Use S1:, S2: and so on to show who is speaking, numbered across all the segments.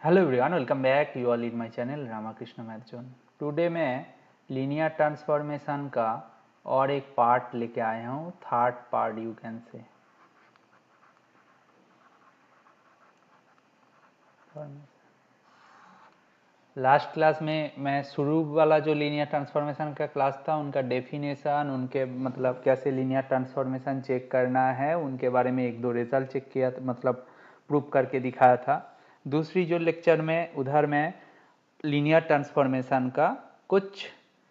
S1: Hello everyone, welcome back you all in my channel Ramakrishna math zone. Today मैं linear transformation का और एक part लेके आया हूँ, third part you can say. Last class में मैं शुरू वाला जो लीनियर ट्रांसफॉर्मेशन का क्लास था उनका डेफिनेशन, उनके मतलब कैसे लीनियर ट्रांसफॉर्मेशन चेक करना है उनके बारे में एक दो रिजल्ट चेक किया, मतलब प्रूव करके दिखाया था। दूसरी जो लेक्चर में उधर मैं लीनियर ट्रांसफॉर्मेशन का कुछ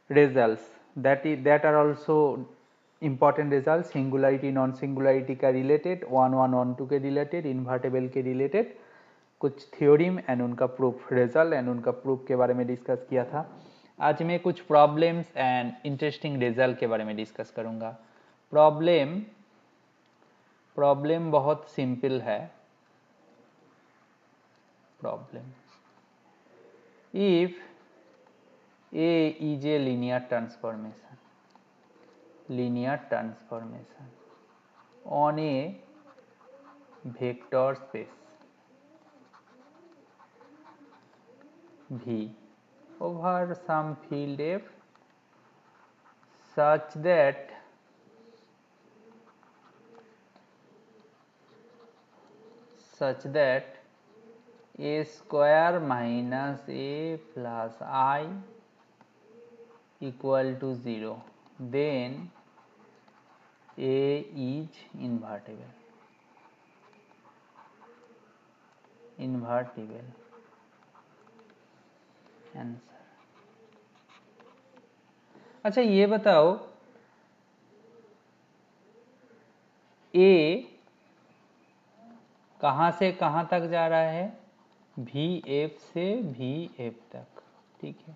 S1: results that are also important result, singularity non singularity का related, one one one to के रिलेटेड, इन्वर्टेबल के रिलेटेड कुछ थ्योरम एंड उनका प्रूफ, रिजल्ट एंड उनका प्रूफ के बारे में डिस्कस किया था। आज मैं कुछ प्रॉब्लम्स एंड इंटरेस्टिंग रिजल्ट के बारे में डिस्कस करूंगा। प्रॉब्लम बहुत सिंपल है। Problem, if A is a linear transformation on a vector space V over some field F such that a square minus a plus I equal to 0, then A is invertible. Answer. अच्छा ये बताओ, A कहाँ से कहाँ तक जा रहा है? VF से VF तक, ठीक है।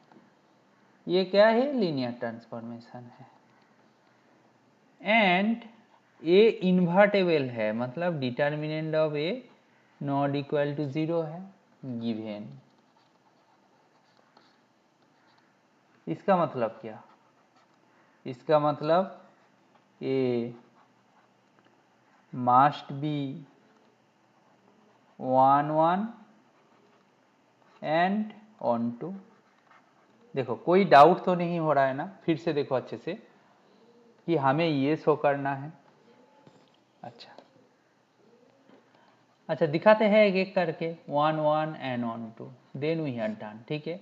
S1: ये क्या है? लीनियर ट्रांसफॉर्मेशन है। एंड A इन्वर्टेबल है, मतलब determinant of A not equal to 0 है, गिवन। इसका मतलब क्या? इसका मतलब A must be 1 1 and onto. देखो कोई डाउट तो नहीं हो रहा है ना? फिर से देखो अच्छे से कि हमें ये शो करना है। अच्छा दिखाते हैं एक एक करके, 1 1 and onto, then we are done. ठीक है,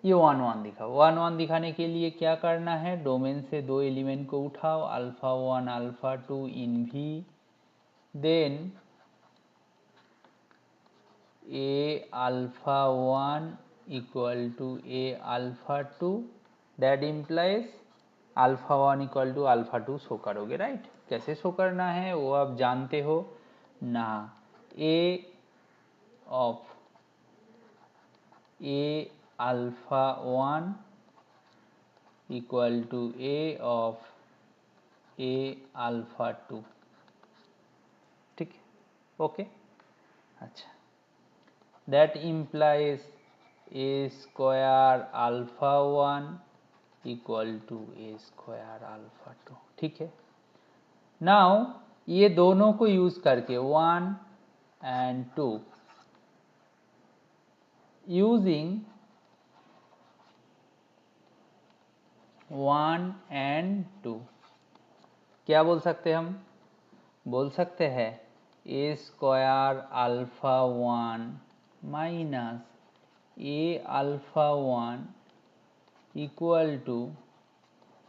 S1: ये 1 1 दिखा। 1 1 दिखाने के लिए क्या करना है? डोमेन से दो एलिमेंट को उठाओ, alpha 1 alpha 2 in V, then A alpha 1 equal to A alpha 2, that implies alpha 1 equal to alpha 2 show करोगे, राइट? कैसे शो करना है वो आप जानते हो ना। A of A alpha 1 equal to A of A alpha 2, ठीक है, ओके। अच्छा, that implies A square alpha 1 equal to A square alpha 2, ठीक है। नाउ ये दोनों को यूज करके 1 एंड 2 यूजिंग 1 एंड 2 क्या बोल सकते हैं हम? बोल सकते हैं A square alpha 1 minus A alpha 1 equal to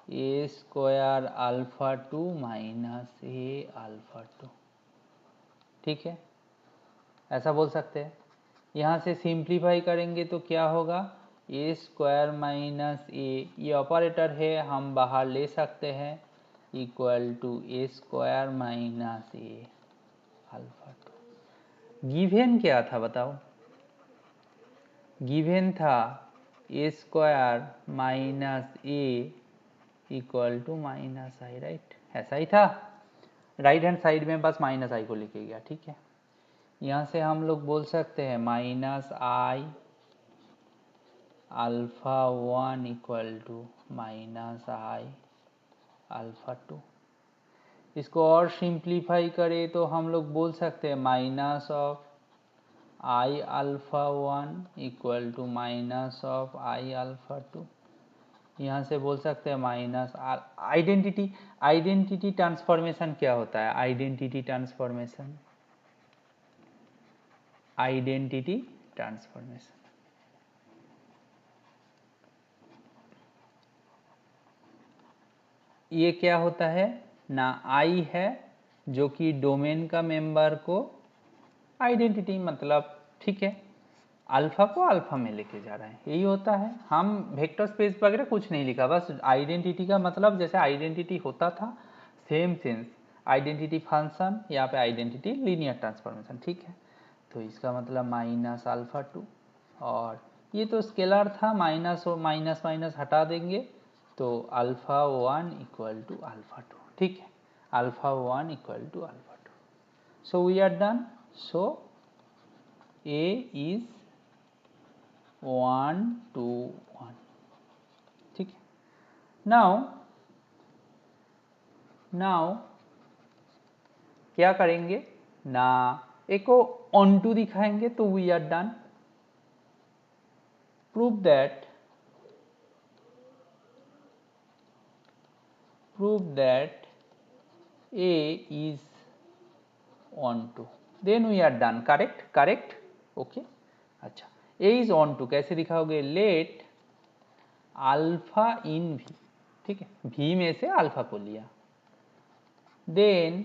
S1: A square alpha 2 minus A alpha 2, ठीक है, ऐसा बोल सकते हैं। यहाँ से सिंप्लीफाई करेंगे तो क्या होगा? A स्क्वायर माइनस A, ये ऑपरेटर है हम बाहर ले सकते हैं, equal to A square minus A alpha 2। Given क्या था बताओ? गिवन था A square minus A equal to minus I, right? ऐसा ही था। राइट हैंड साइड में बस माइनस आई को लेके गया, ठीक है। यहाँ से हम लोग बोल सकते हैं minus I alpha 1 equal to minus I alpha 2। इसको और सिंप्लीफाई करें तो हम लोग बोल सकते हैं minus of I alpha 1 equal to minus of I alpha 2। यहाँ से बोल सकते हैं माइनस आइडेंटिटी। आइडेंटिटी ट्रांसफॉर्मेशन क्या होता है? आइडेंटिटी ट्रांसफॉर्मेशन, आइडेंटिटी ट्रांसफॉर्मेशन ये क्या होता है ना? आई है जो कि डोमेन का मेंबर को आइडेंटिटी मतलब ठीक है, अल्फा को अल्फा में लेके जा रहा है, यही होता है। हम वेक्टर स्पेस वगैरह कुछ नहीं लिखा, बस आइडेंटिटी का मतलब जैसे आइडेंटिटी होता था सेम सेंस आइडेंटिटी फंक्शन, यहाँ पे आइडेंटिटी लीनियर ट्रांसफॉर्मेशन, ठीक है। तो इसका मतलब माइनस अल्फा 2, और ये तो स्केलर था, माइनस और माइनस माइनस हटा देंगे तो अल्फा 1 इक्वल टू अल्फा 2, ठीक है। Alpha 1 equal to alpha 2। So we are done. सो A is 1 to 1, ठीक है। नाउ क्या करेंगे ना, एक को ऑन टू दिखाएंगे तो we are done. Prove that A is on to, then we are done। Correct okay. अच्छा, A is on to कैसे दिखाओगे? लेट अल्फा इन V, ठीक है, V में से अल्फा को लिया, then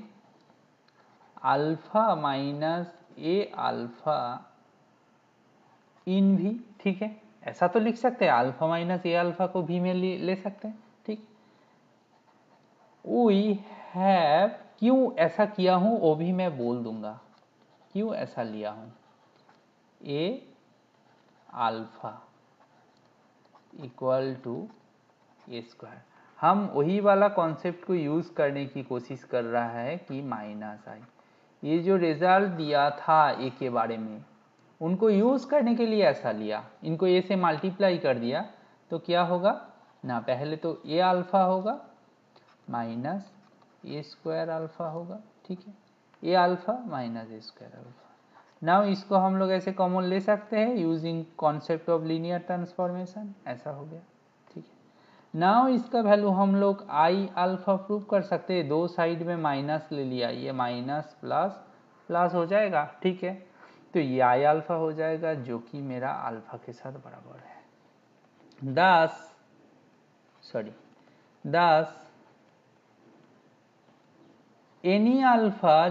S1: alpha minus A alpha in V, ठीक है। ऐसा तो लिख सकते हैं, अल्फा माइनस ए अल्फा को V में ले सकते हैं, ठीक। वी हैव, क्यों ऐसा किया हूं वो भी मैं बोल दूंगा, क्यों ऐसा लिया हूं। A alpha equal to A square, हम वही वाला कॉन्सेप्ट को यूज करने की कोशिश कर रहा है कि माइनस आई, ये जो रिजल्ट दिया था ए के बारे में उनको यूज करने के लिए ऐसा लिया, इनको ए से मल्टीप्लाई कर दिया तो क्या होगा ना, पहले तो ए अल्फा होगा माइनस ए स्क्वायर अल्फा होगा, ठीक है। ए अल्फा माइनस ए स्क्वायर अल्फा। नाउ इसको हम लोग ऐसे कॉमन ले सकते हैं using concept of linear transformation, ऐसा हो गया, ठीक है। नाउ इसका वैल्यू हम लोग आई अल्फा प्रूव कर सकते हैं, दो साइड में माइनस ले लिया, ये माइनस प्लस प्लस हो जाएगा, ठीक है। तो ये आई अल्फा हो जाएगा जो कि मेरा अल्फा के साथ बराबर है। दस एनी अल्फा,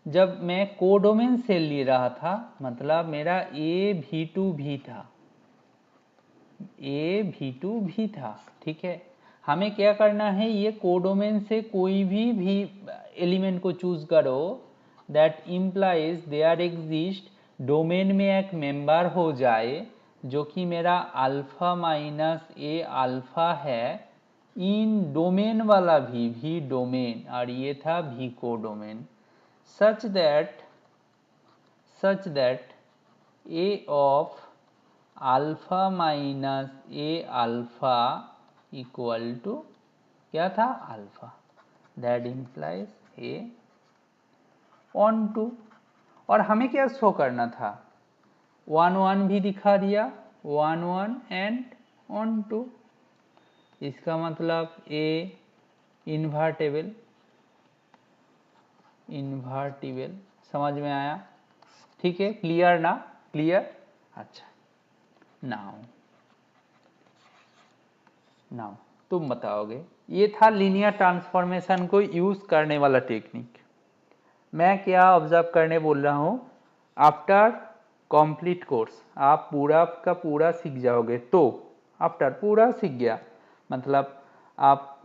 S1: जब मैं कोडोमेन सेल ले रहा था, मतलब मेरा ए भी टू भी था, ए भी टू भी था, ठीक है। हमें क्या करना है, ये कोडोमेन से कोई भी एलिमेंट को चूज करो, that implies there exist, domain में एक मेंबर हो जाए जो कि मेरा अल्फा माइनस ए अल्फा है, इन डोमेन वाला भी डोमेन, और ये था भी codomain, such that A of alpha minus A alpha equal to क्या था alpha, that implies A onto. और हमें क्या शो करना था, 1 1 भी दिखा दिया, 1 1 एंड ऑन टू, इसका मतलब ए इन्वर्टिबल, समझ में आया, ठीक है। क्लियर ना, क्लियर। अच्छा, नाउ तुम बताओगे, ये था लीनियर ट्रांसफॉर्मेशन को यूज करने वाला टेक्निक। मैं क्या ऑब्जर्व करने बोल रहा हूँ, आफ्टर कंप्लीट कोर्स आप पूरा का पूरा सीख जाओगे, तो आफ्टर पूरा सीख गया मतलब आप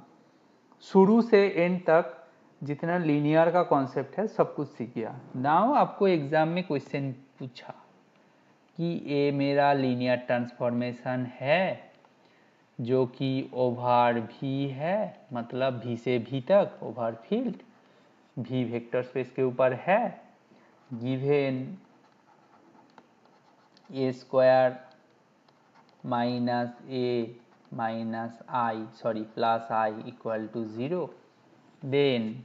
S1: शुरू से एंड तक जितना लीनियर का कॉन्सेप्ट है सब कुछ सीख गया। नाउ आपको एग्जाम में क्वेश्चन पूछा कि ये मेरा लीनियर ट्रांसफॉर्मेशन है जो कि ओवर भी है, मतलब भी से भी तक ओवर फील्ड, भी वेक्टर स्पेस के ऊपर है, given A square minus A minus I plus I equal to 0, then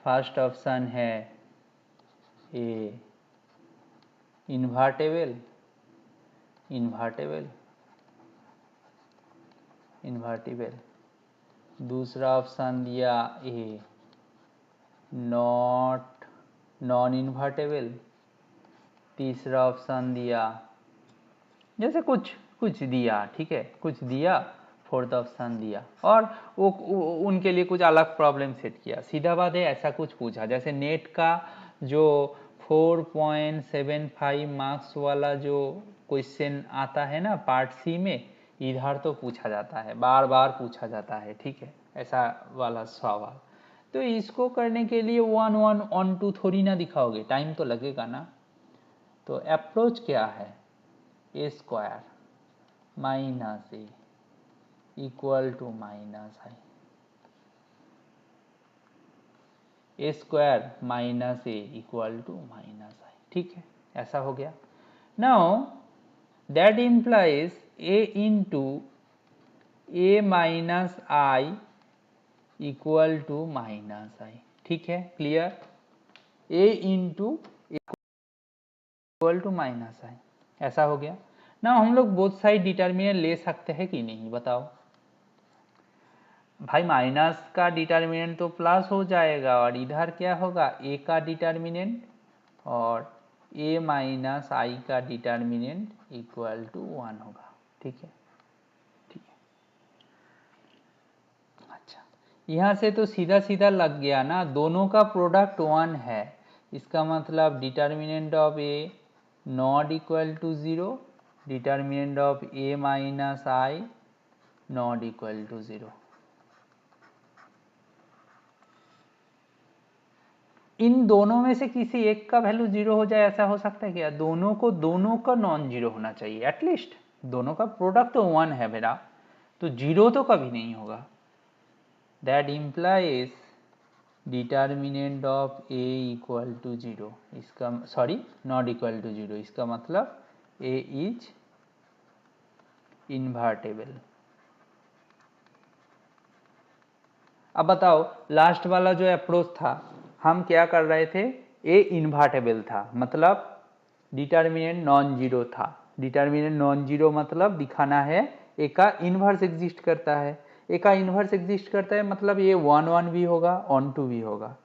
S1: first option है ए इन्वर्टेबल इन्वर्टेबल इन्वर्टिबल। दूसरा ऑप्शन दिया ए नॉन इन्वर्टेबल। तीसरा ऑप्शन दिया जैसे कुछ कुछ दिया, ठीक है, कुछ दिया। फोर्थ ऑप्शन दिया और वो उनके लिए कुछ अलग प्रॉब्लम सेट किया। सीधा बात है, ऐसा कुछ पूछा जैसे नेट का जो 4.75 मार्क्स वाला जो क्वेश्चन आता है ना पार्ट सी में, इधर तो पूछा जाता है, बार बार पूछा जाता है, ठीक है, ऐसा वाला सवाल। तो इसको करने के लिए 1 1 ऑन 2 थोड़ी ना दिखाओगे, टाइम तो लगेगा ना। तो अप्रोच क्या है, A square minus A equal to minus I, A square minus A equal to minus I, ठीक है, ऐसा हो गया। Now that implies A into A minus I equal to minus I, ठीक है, clear. A into equal to minus I, ऐसा हो गया ना। हम लोग बोथ साइड डिटर्मिनेंट ले सकते हैं कि नहीं, बताओ भाई। माइनस का डिटर्मिनेंट तो प्लस हो जाएगा और इधर क्या होगा, ए का डिटर्मिनेंट और ए माइनस आई का डिटर्मिनेंट इक्वल टू 1 होगा, ठीक है, ठीक है। अच्छा, यहाँ से तो सीधा सीधा लग गया ना, दोनों का प्रोडक्ट 1 है, इसका मतलब determinant of A not equal to 0, determinant of A minus I not equal to 0। इन दोनों में से किसी एक का वैल्यू 0 हो जाए, ऐसा हो सकता है क्या? दोनों का नॉन जीरो होना चाहिए एटलीस्ट, दोनों का प्रोडक्ट तो 1 है मेरा, तो 0 तो कभी नहीं होगा। That implies determinant of A equal to 0, इसका सॉरी नॉट इक्वल टू 0, इसका मतलब ए इज इन्वर्टेबल। अब बताओ, लास्ट वाला जो अप्रोच था, हम क्या कर रहे थे, ए इन्वर्टेबल था, मतलब डिटर्मिनेंट नॉन जीरो था। डिटर्मिनेंट नॉन जीरो मतलब दिखाना है ए का इन्वर्स एग्जिस्ट करता है, ए का इन्वर्स एग्जिस्ट करता है मतलब ये 1 1 भी होगा, ऑन 2 भी होगा।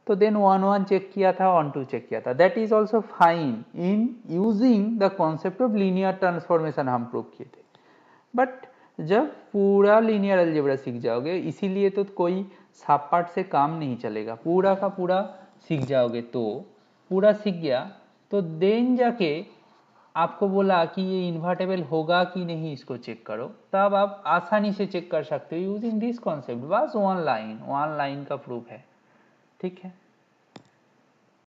S1: तो देन 1 1 चेक किया था, ऑन 2 चेक किया था, that is also fine in using the concept of linear transformation हम प्रूव किए थे। बट जब पूरा लीनियर अलजेब्रा सीख जाओगे, इसीलिए तो कोई साफ पार्ट से काम नहीं चलेगा, पूरा का पूरा सीख जाओगे, तो पूरा सीख गया तो देन जाके आपको बोला कि ये इन्वर्टेबल होगा कि नहीं, इसको चेक करो, तब आप आसानी से चेक कर सकते हो यूजिंग दिस कॉन्सेप्ट। बस 1 लाइन का प्रूफ है, ठीक है।